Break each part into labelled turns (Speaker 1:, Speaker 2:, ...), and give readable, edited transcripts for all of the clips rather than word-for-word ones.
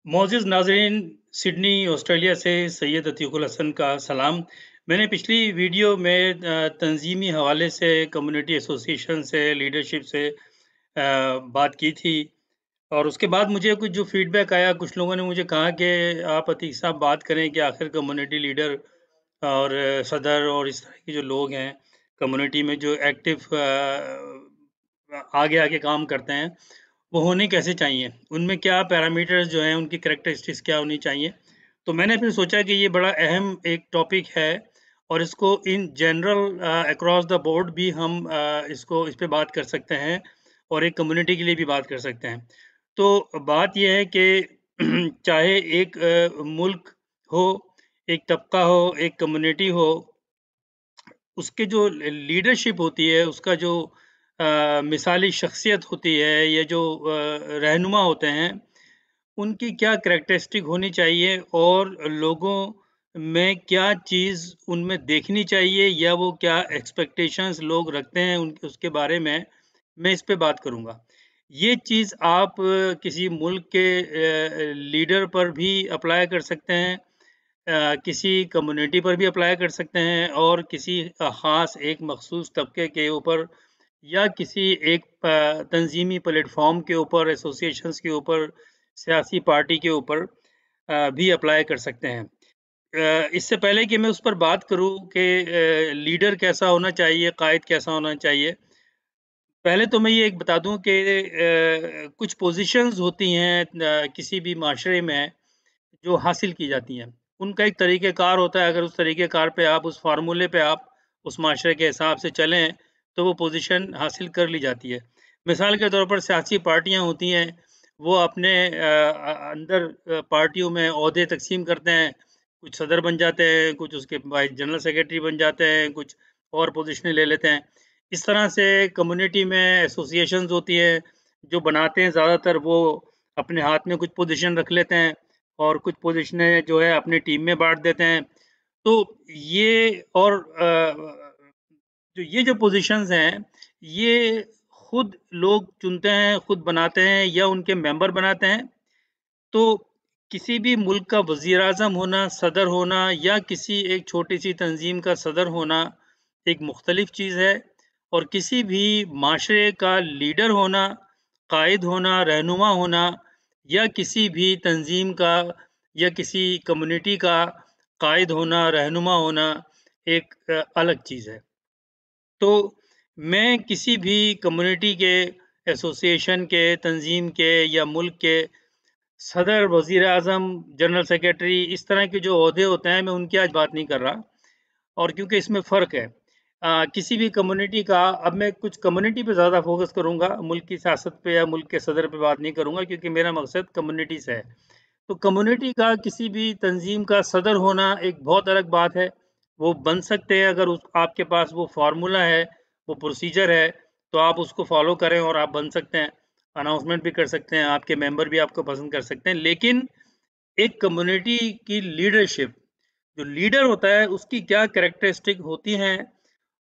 Speaker 1: मोअज़्ज़ज़ नाज़रीन, Sydney Australia से सैयद अतीकुल हसन का सलाम। मैंने पिछली वीडियो में तंज़ीमी हवाले से, कम्युनिटी एसोसिएशन से, लीडरशिप से बात की थी और उसके बाद मुझे कुछ जो फ़ीडबैक आया, कुछ लोगों ने मुझे कहा कि आप अतीक साहब बात करें कि आखिर कम्युनिटी लीडर और सदर और इस तरह के जो लोग हैं, कम्युनिटी में जो एक्टिव आगे-आगे काम करते हैं, वो होने कैसे चाहिए? उनमें क्या पैरामीटर्स जो हैं, उनकी कैरेक्टरिस्टिक्स क्या होनी चाहिए? तो मैंने फिर सोचा कि ये बड़ा अहम एक टॉपिक है और इसको in general across the board भी हम इस पे बात कर सकते हैं और एक कम्युनिटी के लिए भी बात कर सकते हैं। तो बात ये है कि चाहे एक मुल्क हो, एक तबका हो, एक कम्युनिटी हो, उसके जो लीडरशिप होती है, उसका जो मिसाली शख्सियत होती है, ये जो रहनुमा होते हैं, उनकी क्या कैरेक्टरिस्टिक होनी चाहिए और लोगों में क्या चीज़ उनमें देखनी चाहिए या वो क्या एक्सपेक्टेशंस लोग रखते हैं उनके उसके बारे में, मैं इस पे बात करूँगा। ये चीज़ आप किसी मुल्क के लीडर पर भी अप्लाई कर सकते हैं, किसी कम्युनिटी पर भी अप्लाई कर सकते हैं और किसी ख़ास एक मख़सूस तबके के ऊपर या किसी एक तंज़ीमी प्लेटफ़ॉर्म के ऊपर, एसोसिएशंस के ऊपर, सियासी पार्टी के ऊपर भी अप्लाई कर सकते हैं। इससे पहले कि मैं उस पर बात करूँ कि लीडर कैसा होना चाहिए, कायद कैसा होना चाहिए, पहले तो मैं ये एक बता दूँ कि कुछ पोज़ीशंस होती हैं किसी भी माशरे में जो हासिल की जाती हैं। उनका एक तरीक़ेकार होता है, अगर उस तरीक़ेकार पे आप उस फ़ॉर्मूले पे आप उस माशरे के हिसाब से चलें, तो वो पोज़ीशन हासिल कर ली जाती है। मिसाल के तौर पर सियासी पार्टियाँ होती हैं, वो अपने अंदर पार्टियों में ओहदे तक़सीम करते हैं, कुछ सदर बन जाते हैं, कुछ उसके वाइस जनरल सेक्रेटरी बन जाते हैं, कुछ और पोज़ीशनें ले लेते हैं। इस तरह से कम्युनिटी में एसोसिएशंस होती हैं, जो बनाते हैं ज़्यादातर वो अपने हाथ में कुछ पोज़ीशन रख लेते हैं और कुछ पोज़ीशनें जो है अपनी टीम में बाँट देते हैं। तो ये और ये जो पोज़ीशंस हैं, ये खुद लोग चुनते हैं, खुद बनाते हैं या उनके मेंबर बनाते हैं। तो किसी भी मुल्क का वज़ीर-ए-आज़म होना, सदर होना या किसी एक छोटी-सी तंज़ीम का सदर होना एक मुख़्तलिफ़ चीज़ है और किसी भी माशरे का लीडर होना, कायद होना, रहनुमा होना या किसी भी तंज़ीम का या किसी कम्युनिटी का कायद होना, रहनुमा होना एक अलग चीज़ है। तो मैं किसी भी कम्युनिटी के, एसोसिएशन के, तंज़ीम के या मुल्क के सदर, वज़ीर-ए-आज़म, जनरल सेक्रेटरी इस तरह के जो ओहदे होते हैं, मैं उनकी आज बात नहीं कर रहा और क्योंकि इसमें फ़र्क है। किसी भी कम्युनिटी का अब मैं कुछ कम्युनिटी पे ज़्यादा फ़ोकस करूँगा, मुल्क की सियासत पे या मुल्क के सदर पे बात नहीं करूँगा क्योंकि मेरा मकसद कम्युनिटी से है। तो कम्युनिटी का किसी भी तंज़ीम का सदर होना एक बहुत अलग बात है। वो बन सकते हैं अगर उस आपके पास वो फ़ॉर्मूला है, वो प्रोसीजर है, तो आप उसको फ़ॉलो करें और आप बन सकते हैं। अनाउंसमेंट भी कर सकते हैं, आपके मेंबर भी आपको पसंद कर सकते हैं। लेकिन एक कम्युनिटी की लीडरशिप, जो लीडर होता है उसकी क्या कैरेक्टरिस्टिक होती हैं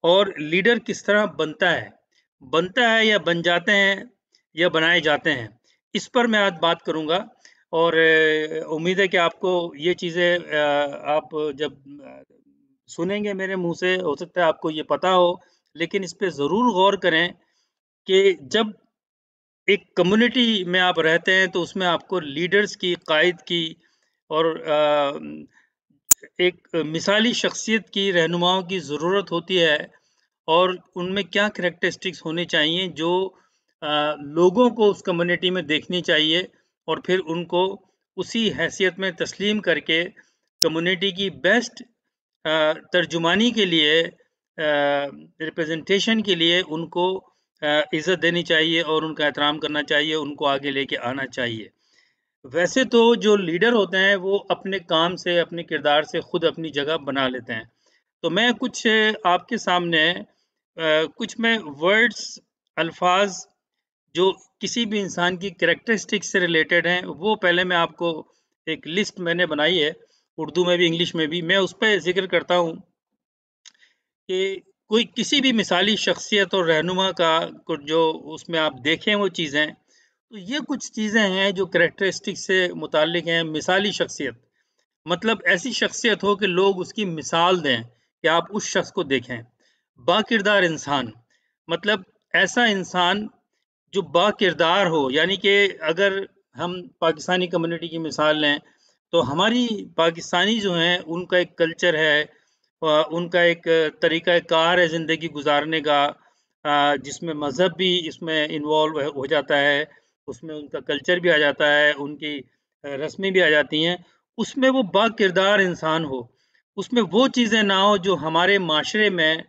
Speaker 1: और लीडर किस तरह बनता है? बनता है या बन जाते हैं या बनाए जाते हैं? इस पर मैं आज बात करूँगा और उम्मीद है कि आपको ये चीज़ें आप जब सुनेंगे मेरे मुँह से हो सकता है आपको ये पता हो, लेकिन इस पे ज़रूर गौर करें कि जब एक कम्युनिटी में आप रहते हैं तो उसमें आपको लीडर्स की, कायद की और एक मिसाली शख्सियत की, रहनुमाओं की ज़रूरत होती है और उनमें क्या कैरेक्टरिस्टिक्स होने चाहिए जो लोगों को उस कम्युनिटी में देखनी चाहिए और फिर उनको उसी हैसियत में तस्लीम करके कम्युनिटी की बेस्ट तर्जुमानी के लिए रिप्रेजेंटेशन के लिए उनको इज़्ज़त देनी चाहिए और उनका एहतराम करना चाहिए, उनको आगे लेके आना चाहिए। वैसे तो जो लीडर होते हैं वो अपने काम से, अपने किरदार से खुद अपनी जगह बना लेते हैं। तो मैं कुछ आपके सामने कुछ मैं वर्ड्स, अल्फ़ाज़ जो किसी भी इंसान की कैरेक्टरिस्टिक से रिलेटेड हैं, वो पहले मैं आपको एक लिस्ट मैंने बनाई है, उर्दू में भी, इंग्लिश में भी। मैं उस पे ज़िक्र करता हूँ कि कोई किसी भी मिसाली शख्सियत और रहनुमा का को जो उसमें आप देखें वो चीज़ें, तो ये कुछ चीज़ें हैं जो कैरेक्टरिस्टिक से मुताल्लिक हैं। मिसाली शख्सियत, मतलब ऐसी शख्सियत हो कि लोग उसकी मिसाल दें कि आप उस शख्स को देखें। बाकिरदार इंसान, मतलब ऐसा इंसान जो बाकिरदार हो, यानी कि अगर हम पाकिस्तानी कम्युनिटी की मिसाल लें, तो हमारी पाकिस्तानी जो हैं उनका एक कल्चर है, उनका एक तरीक़ा-ए-कार है ज़िंदगी गुज़ारने का, जिसमें मज़हब भी इसमें इन्वॉल्व हो जाता है, उसमें उनका कल्चर भी आ जाता है, उनकी रस्में भी आ जाती हैं। उसमें वो बाकिरदार इंसान हो, उसमें वो चीज़ें ना हो जो हमारे माशरे में,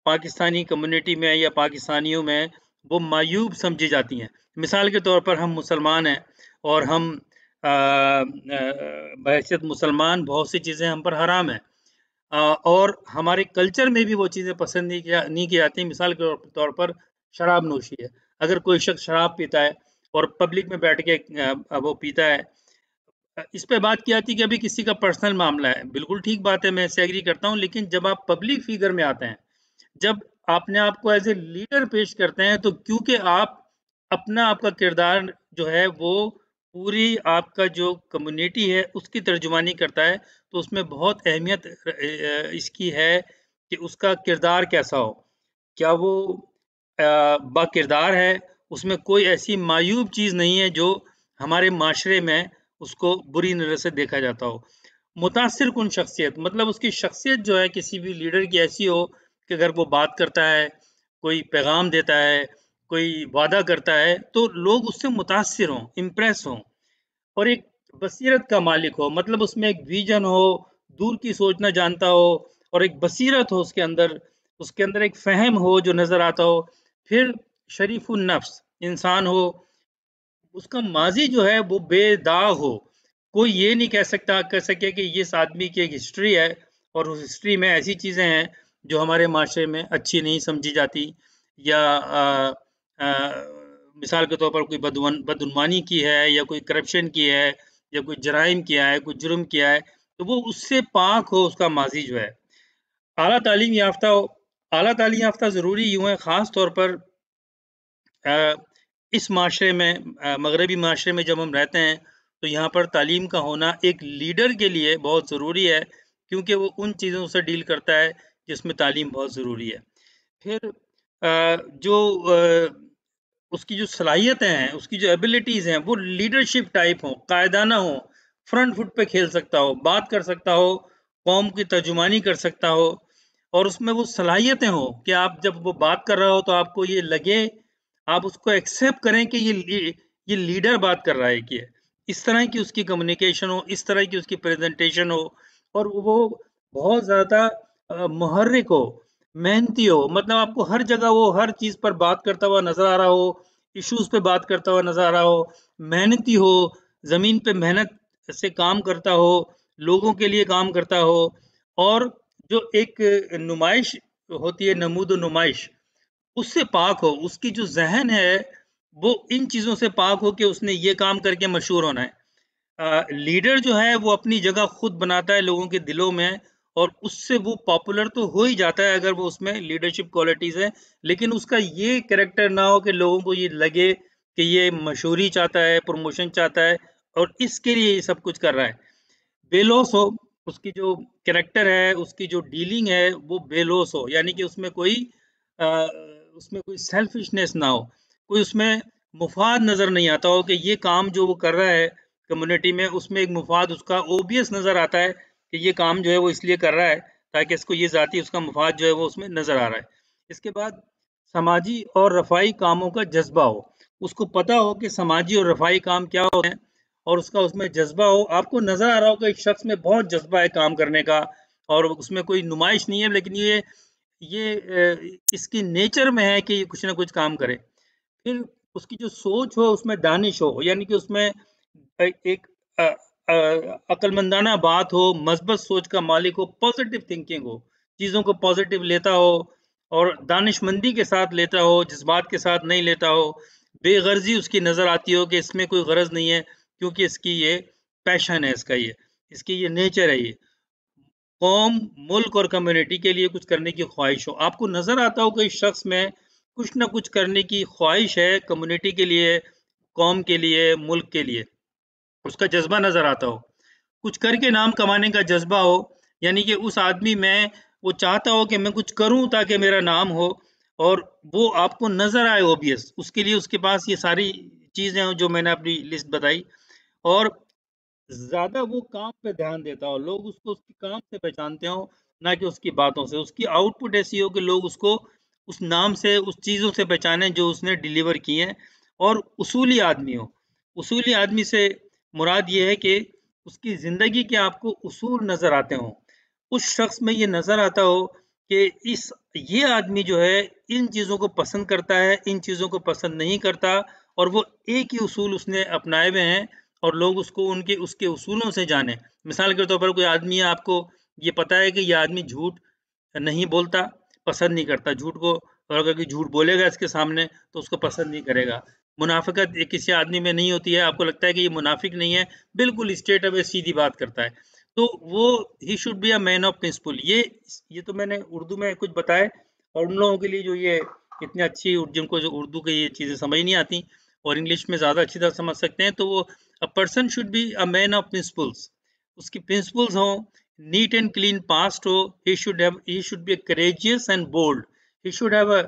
Speaker 1: पाकिस्तानी कम्युनिटी में या पाकिस्तानियों में वो मायूब समझी जाती हैं। मिसाल के तौर पर हम मुसलमान हैं और हम बहैसियत मुसलमान बहुत सी चीज़ें हम पर हराम हैं, और हमारे कल्चर में भी वो चीज़ें पसंद नहीं की जाती। मिसाल के तौर पर शराब नोशी है। अगर कोई शख्स शराब पीता है और पब्लिक में बैठ के वो पीता है, इस पे बात की जाती है कि अभी किसी का पर्सनल मामला है। बिल्कुल ठीक बात है, मैं इससे एग्री करता हूँ, लेकिन जब आप पब्लिक फिगर में आते हैं, जब अपने आप को एज़ ए लीडर पेश करते हैं, तो क्योंकि आप अपना आपका किरदार जो है वो पूरी आपका जो कम्युनिटी है उसकी तर्जुमानी करता है, तो उसमें बहुत अहमियत इसकी है कि उसका किरदार कैसा हो। क्या वो बाकिरदार है, उसमें कोई ऐसी मायूब चीज़ नहीं है जो हमारे माशरे में उसको बुरी नज़र से देखा जाता हो। मुतासिर कुन शख्सियत, मतलब उसकी शख्सियत जो है किसी भी लीडर की ऐसी हो कि अगर वो बात करता है, कोई पैगाम देता है, कोई वादा करता है, तो लोग उससे मुतासिर हों, इम्प्रेस हों, और एक बसीरत का मालिक हो, मतलब उसमें एक विज़न हो, दूर की सोचना जानता हो, और एक बसीरत हो उसके अंदर एक फ़हम हो जो नज़र आता हो। फिर शरीफ़ुन नफ्स इंसान हो, उसका माज़ी जो है वो बेदाग हो। कोई ये नहीं कह सके कि इस आदमी की एक हिस्ट्री है और उस हिस्ट्री में ऐसी चीज़ें हैं जो हमारे माशरे में अच्छी नहीं समझी जाती, या मिसाल के तौर पर कोई बदउनवानी की है, या कोई करप्शन की है, या कोई जराइम किया है, कोई जुर्म किया है, तो वो उससे पाक हो उसका माज़ी जो है। आला तालीम याफ़्ता हो, आला तालीम याफ़्ता ज़रूरी यूँ है ख़ास तौर पर अ, इस माशरे में, मगरबी माशरे में जब हम रहते हैं, तो यहाँ पर तालीम का होना एक लीडर के लिए बहुत ज़रूरी है, क्योंकि वो उन चीज़ों से डील करता है जिसमें तालीम बहुत ज़रूरी है। फिर जो उसकी जो सलाहियतें हैं, उसकी जो एबिलिटीज़ हैं, वो लीडरशिप टाइप हों, कायदाना हों, फ्रंट फुट पे खेल सकता हो, बात कर सकता हो, कौम की तर्जुमानी कर सकता हो, और उसमें वो सलाहियतें हों कि आप जब वो बात कर रहा हो तो आपको ये लगे, आप उसको एक्सेप्ट करें कि ये लीडर बात कर रहा है कि इस तरह की उसकी कम्युनिकेशन हो, इस तरह की उसकी प्रेज़ेंटेशन हो, और वो बहुत ज़्यादा मुहर्रिक हो, मेहनती हो, मतलब आपको हर जगह वो हर चीज़ पर बात करता हुआ नज़र आ रहा हो, इश्यूज़ पे बात करता हुआ नज़र आ रहा हो, मेहनती हो, ज़मीन पे मेहनत से काम करता हो, लोगों के लिए काम करता हो, और जो एक नुमाइश होती है, नमूद-ओ-नुमाइश, उससे पाक हो, उसकी जो ज़हन है, वो इन चीज़ों से पाक हो कि उसने ये काम करके मशहूर होना है। लीडर जो है वो अपनी जगह खुद बनाता है लोगों के दिलों में, और उससे वो पॉपुलर तो हो ही जाता है अगर वो उसमें लीडरशिप क्वालिटीज़ है, लेकिन उसका ये कैरेक्टर ना हो कि लोगों को ये लगे कि ये मशहूरी चाहता है, प्रमोशन चाहता है, और इसके लिए ये सब कुछ कर रहा है। बेलौस हो, उसकी जो कैरेक्टर है, उसकी जो डीलिंग है, वो बेलौस हो, यानी कि अ, उसमें कोई सेल्फिशनेस ना हो, कोई उसमें मुफ़ाद नज़र नहीं आता हो कि ये काम जो वो कर रहा है कम्युनिटी में, उसमें एक मुफ़ाद उसका ऑब्वियस नज़र आता है कि ये काम जो है वो इसलिए कर रहा है ताकि इसको ये ज़ाती उसका मुफ़ाद जो है वो उसमें नज़र आ रहा है। इसके बाद समाजी और रफ़ाई कामों का जज़्बा हो, उसको पता हो कि समाजी और रफ़ाई काम क्या होते हैं, और उसका उसमें जज़्बा हो, आपको नज़र आ रहा हो कि इस शख़्स में बहुत जज़्बा है काम करने का, और उसमें कोई नुमाइश नहीं है, लेकिन इसकी नेचर में है कि ये कुछ ना कुछ काम करे। फिर उसकी जो सोच हो उसमें दानिश हो, यानी कि उसमें एक अक्लमंदाना बात हो, मज़बूत सोच का मालिक हो, पॉज़िटिव थिंकिंग हो, चीज़ों को पॉज़िटिव लेता हो, और दानिशमंदी के साथ लेता हो, जज़्बात के साथ नहीं लेता हो, बेग़र्ज़ी उसकी नज़र आती हो कि इसमें कोई गरज नहीं है, क्योंकि इसकी ये पैशन है, इसकी ये नेचर है ये। कौम, मुल्क और कम्युनिटी के लिए कुछ करने की ख्वाहिश हो। आपको नज़र आता हो कि इस शख़्स में कुछ न कुछ करने की ख्वाहिश है कम्युनिटी के लिए, कौम के लिए, मुल्क के लिए, उसका जज़्बा नज़र आता हो। कुछ करके नाम कमाने का जज़्बा हो, यानी कि उस आदमी में वो चाहता हो कि मैं कुछ करूँ ताकि मेरा नाम हो, और वो आपको नज़र आए ऑब्वियस, उसके लिए उसके पास ये सारी चीज़ें हों जो मैंने अपनी लिस्ट बताई, और ज़्यादा वो काम पे ध्यान देता हो, लोग उसको उसके काम से पहचानते हों, ना कि उसकी बातों से। उसकी आउटपुट ऐसी हो कि लोग उसको उस नाम से, उस चीज़ों से पहचानें जो उसने डिलीवर की हैं, और उसूली आदमी हो। उसूली आदमी से मुराद ये है कि उसकी ज़िंदगी के आपको उसूल नज़र आते हों। उस शख्स में ये नज़र आता हो कि ये आदमी जो है इन चीज़ों को पसंद करता है, इन चीज़ों को पसंद नहीं करता, और वो एक ही उसूल उसने अपनाए हुए हैं, और लोग उसको उनके उसके उसूलों से जानें। मिसाल के तौर पर कोई आदमी है, आपको ये पता है कि ये आदमी झूठ नहीं बोलता, पसंद नहीं करता झूठ को, और अगर कोई झूठ बोलेगा इसके सामने तो उसको पसंद नहीं करेगा। मुनाफ़िक़त एक किसी आदमी में नहीं होती है, आपको लगता है कि ये मुनाफ़िक नहीं है, बिल्कुल स्ट्रेट अवे सीधी बात करता है। तो वो he should be a man of principle. ये तो मैंने उर्दू में कुछ बताए, और उन लोगों के लिए जो ये इतनी अच्छी जिनको जो उर्दू की ये चीज़ें समझ नहीं आती और इंग्लिश में ज़्यादा अच्छी तरह समझ सकते हैं, तो वो a person should be a man of principles. उसकी प्रिंसिपल्स हों, नीट एंड क्लीन पास्ट हो, he should be courageous and bold. He should have a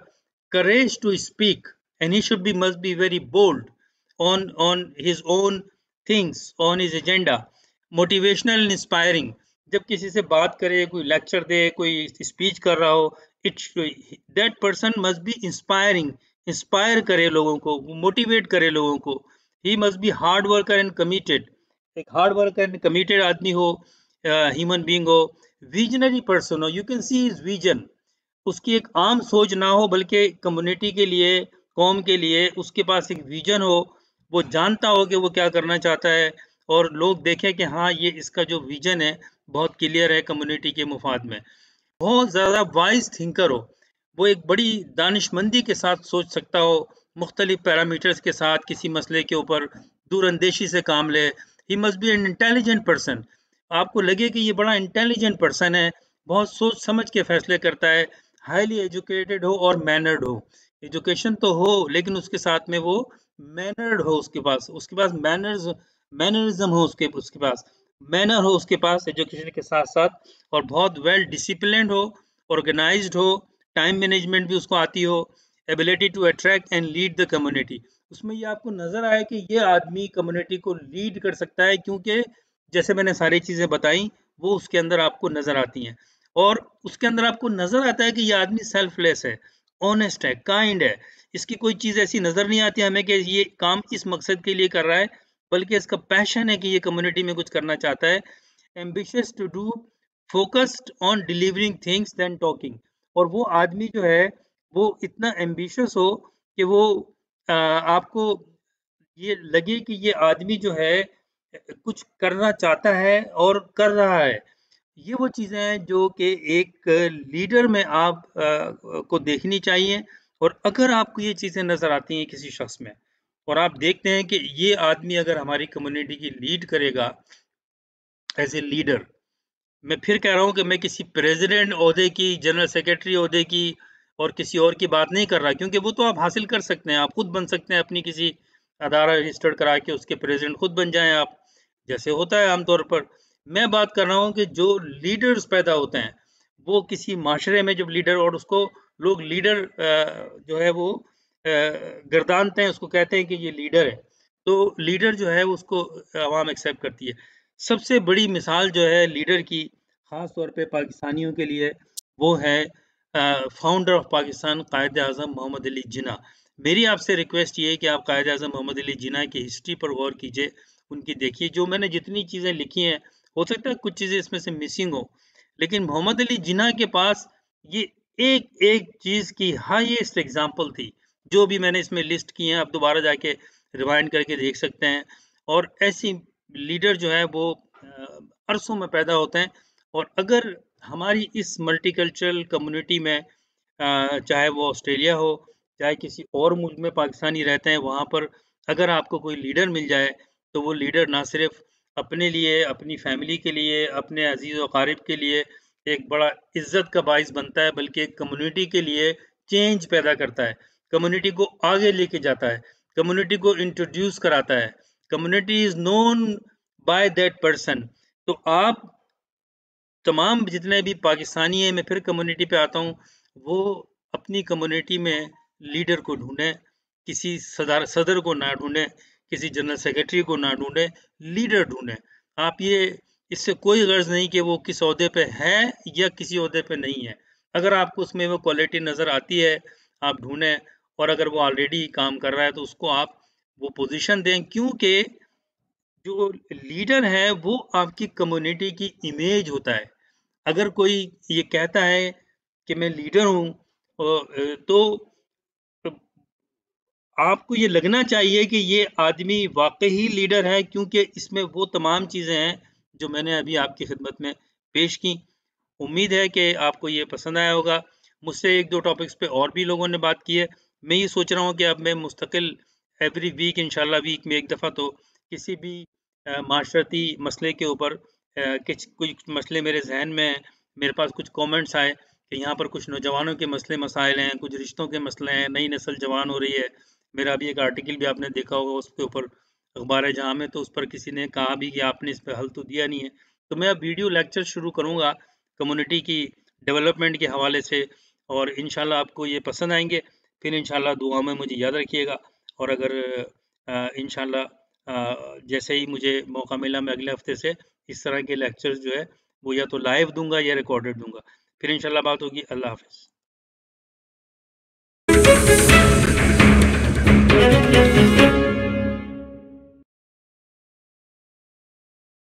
Speaker 1: courage to speak, and he should be must be very bold on his own things, on his agenda. Motivational and inspiring. जब किसी से बात करे, कोई lecture दे, कोई speech कर रहा हो, it's that person must be inspiring, inspire करे लोगों को, मोटिवेट करे लोगों को। He must be hard worker and committed. एक हार्ड वर्कर एंड कमिटेड आदमी हो, ह्यूमन बीइंग हो, विजनरी पर्सन हो, you can see his vision. उसकी एक आम सोच ना हो, बल्कि कम्युनिटी के लिए, कौम के लिए उसके पास एक विजन हो, वो जानता हो कि वो क्या करना चाहता है, और लोग देखें कि हाँ, ये इसका जो विजन है बहुत क्लियर है कम्युनिटी के मुफाद में। बहुत ज़्यादा वाइज़ थिंकर हो, वो एक बड़ी दानिशमंदी के साथ सोच सकता हो, मुख्तलिफ पैरामीटर्स के साथ किसी मसले के ऊपर दूरअंदेशी से काम ले। He must be an intelligent person. आपको लगे कि ये बड़ा इंटेलिजेंट पर्सन है, बहुत सोच समझ के फैसले करता है, हाईली एजुकेटेड हो और मैनर्ड हो। एजुकेशन तो हो, लेकिन उसके साथ में वो मैनर्ड हो, उसके पास मैनरिज्म हो, उसके उसके पास मैनर हो, उसके पास एजुकेशन के साथ साथ, और बहुत वेल डिसिप्लिन्ड हो, ऑर्गेनाइज्ड हो, टाइम मैनेजमेंट भी उसको आती हो, ability to attract and lead the community. उसमें ये आपको नजर आए कि ये आदमी कम्युनिटी को लीड कर सकता है, क्योंकि जैसे मैंने सारी चीजें बताई वो उसके अंदर आपको नजर आती हैं, और उसके अंदर आपको नजर आता है कि ये आदमी सेल्फलेस है, ऑनेस्ट है, काइंड है। इसकी कोई चीज ऐसी नजर नहीं आती हमें कि ये काम इस मकसद के लिए कर रहा है, बल्कि इसका पैशन है कि ये कम्युनिटी में कुछ करना चाहता है। Ambitious to do, focused on delivering things then talking. और वो आदमी जो है वो इतना एम्बिशियस हो कि वो आपको ये लगे कि ये आदमी जो है कुछ करना चाहता है और कर रहा है। ये वो चीज़ें हैं जो कि एक लीडर में आप को देखनी चाहिए, और अगर आपको ये चीज़ें नज़र आती हैं किसी शख्स में, और आप देखते हैं कि ये आदमी अगर हमारी कम्युनिटी की लीड करेगा एज़ ए लीडर, मैं फिर कह रहा हूँ कि मैं किसी प्रेसिडेंट ओहदे की, जनरल सेक्रेटरी ओहदे की और किसी और की बात नहीं कर रहा, क्योंकि वो तो आप हासिल कर सकते हैं, आप खुद बन सकते हैं, अपनी किसी अदारा रजिस्टर्ड करा के उसके प्रेसिडेंट खुद बन जाएं आप, जैसे होता है आमतौर पर। मैं बात कर रहा हूँ कि जो लीडर्स पैदा होते हैं, वो किसी माशरे में जब लीडर, और उसको लोग लीडर जो है वो गर्दानते हैं, उसको कहते हैं कि ये लीडर है, तो लीडर जो है उसको आवाम एक्सेप्ट करती है। सबसे बड़ी मिसाल जो है लीडर की, ख़ास तौर पे पाकिस्तानियों के लिए, वो है फाउंडर ऑफ पाकिस्तान कायद-ए-आज़म मोहम्मद अली जिन्ना। मेरी आपसे रिक्वेस्ट ये है कि आप कायद-ए-आज़म मोहम्मद अली जिन्ना की हिस्ट्री पर गौर कीजिए, उनकी देखिए। जो मैंने जितनी चीज़ें लिखी हैं, हो सकता है कुछ चीज़ें इसमें से मिसिंग हो, लेकिन मोहम्मद अली जिन्ना के पास ये एक-एक चीज़ की हाईएस्ट एग्ज़ाम्पल थी। जो भी मैंने इसमें लिस्ट की हैं, आप दोबारा जाके रिवाइंड करके देख सकते हैं, और ऐसी लीडर जो है वो अरसों में पैदा होते हैं। और अगर हमारी इस मल्टीकल्चरल कम्युनिटी में चाहे वो ऑस्ट्रेलिया हो, चाहे किसी और मुल्क में पाकिस्तानी रहते हैं, वहाँ पर अगर आपको कोई लीडर मिल जाए, तो वो लीडर ना सिर्फ अपने लिए, अपनी फैमिली के लिए, अपने अजीज़ व अकारिब के लिए एक बड़ा इज़्ज़त का बाइस बनता है, बल्कि एक कम्युनिटी के लिए चेंज पैदा करता है, कम्युनिटी को आगे लेके जाता है। कम्युनिटी को इंट्रोड्यूस कराता है, community is known by that person. तो आप तमाम जितने भी पाकिस्तानी हैं, मैं फिर कम्युनिटी पे आता हूँ, वो अपनी कम्युनिटी में लीडर को ढूंढें, किसी सदर को ना ढूंढें, किसी जनरल सेक्रेटरी को ना ढूंढें, लीडर ढूंढें। आप ये इससे कोई गर्ज नहीं कि वो किस ओहदे पे है या किसी ओहदे पे नहीं है। अगर आपको उसमें वो क्वालिटी नज़र आती है, आप ढूंढें, और अगर वो ऑलरेडी काम कर रहा है तो उसको आप वो पोजीशन दें, क्योंकि जो लीडर है वो आपकी कम्युनिटी की इमेज होता है। अगर कोई ये कहता है कि मैं लीडर हूँ, तो आपको ये लगना चाहिए कि ये आदमी वाकई ही लीडर है, क्योंकि इसमें वो तमाम चीज़ें हैं जो मैंने अभी आपकी खिदमत में पेश की। उम्मीद है कि आपको ये पसंद आया होगा। मुझसे 1-2 टॉपिक्स पे और भी लोगों ने बात की है। मैं ये सोच रहा हूँ कि अब मैं मुस्तकिल एवरी वीक इंशाल्लाह वीक में 1 दफ़ा तो किसी भी माशरती मसले के ऊपर कुछ मसले मेरे ज़हन में हैं, मेरे पास कुछ कमेंट्स आए कि यहाँ पर कुछ नौजवानों के मसले मसाइल हैं, कुछ रिश्तों के मसले हैं, नई नस्ल जवान हो रही है। मेरा अभी एक आर्टिकल भी आपने देखा होगा उसके ऊपर, अखबार जहाँ में, तो उस पर किसी ने कहा भी कि आपने इस पे हल तो दिया नहीं है। तो मैं अब वीडियो लेक्चर शुरू करूँगा कम्युनिटी की डेवलपमेंट के हवाले से, और इंशाल्लाह आपको ये पसंद आएँगे। फिर इंशाल्लाह दुआ में मुझे याद रखिएगा, और अगर इंशाल्लाह जैसे ही मुझे मौका मिला, मैं अगले हफ्ते से इस तरह के लेक्चर्स जो है वो या तो लाइव दूँगा या रिकॉर्डेड दूँगा। फिर इंशाल्लाह बात होगी। अल्लाह हाफ़िज़।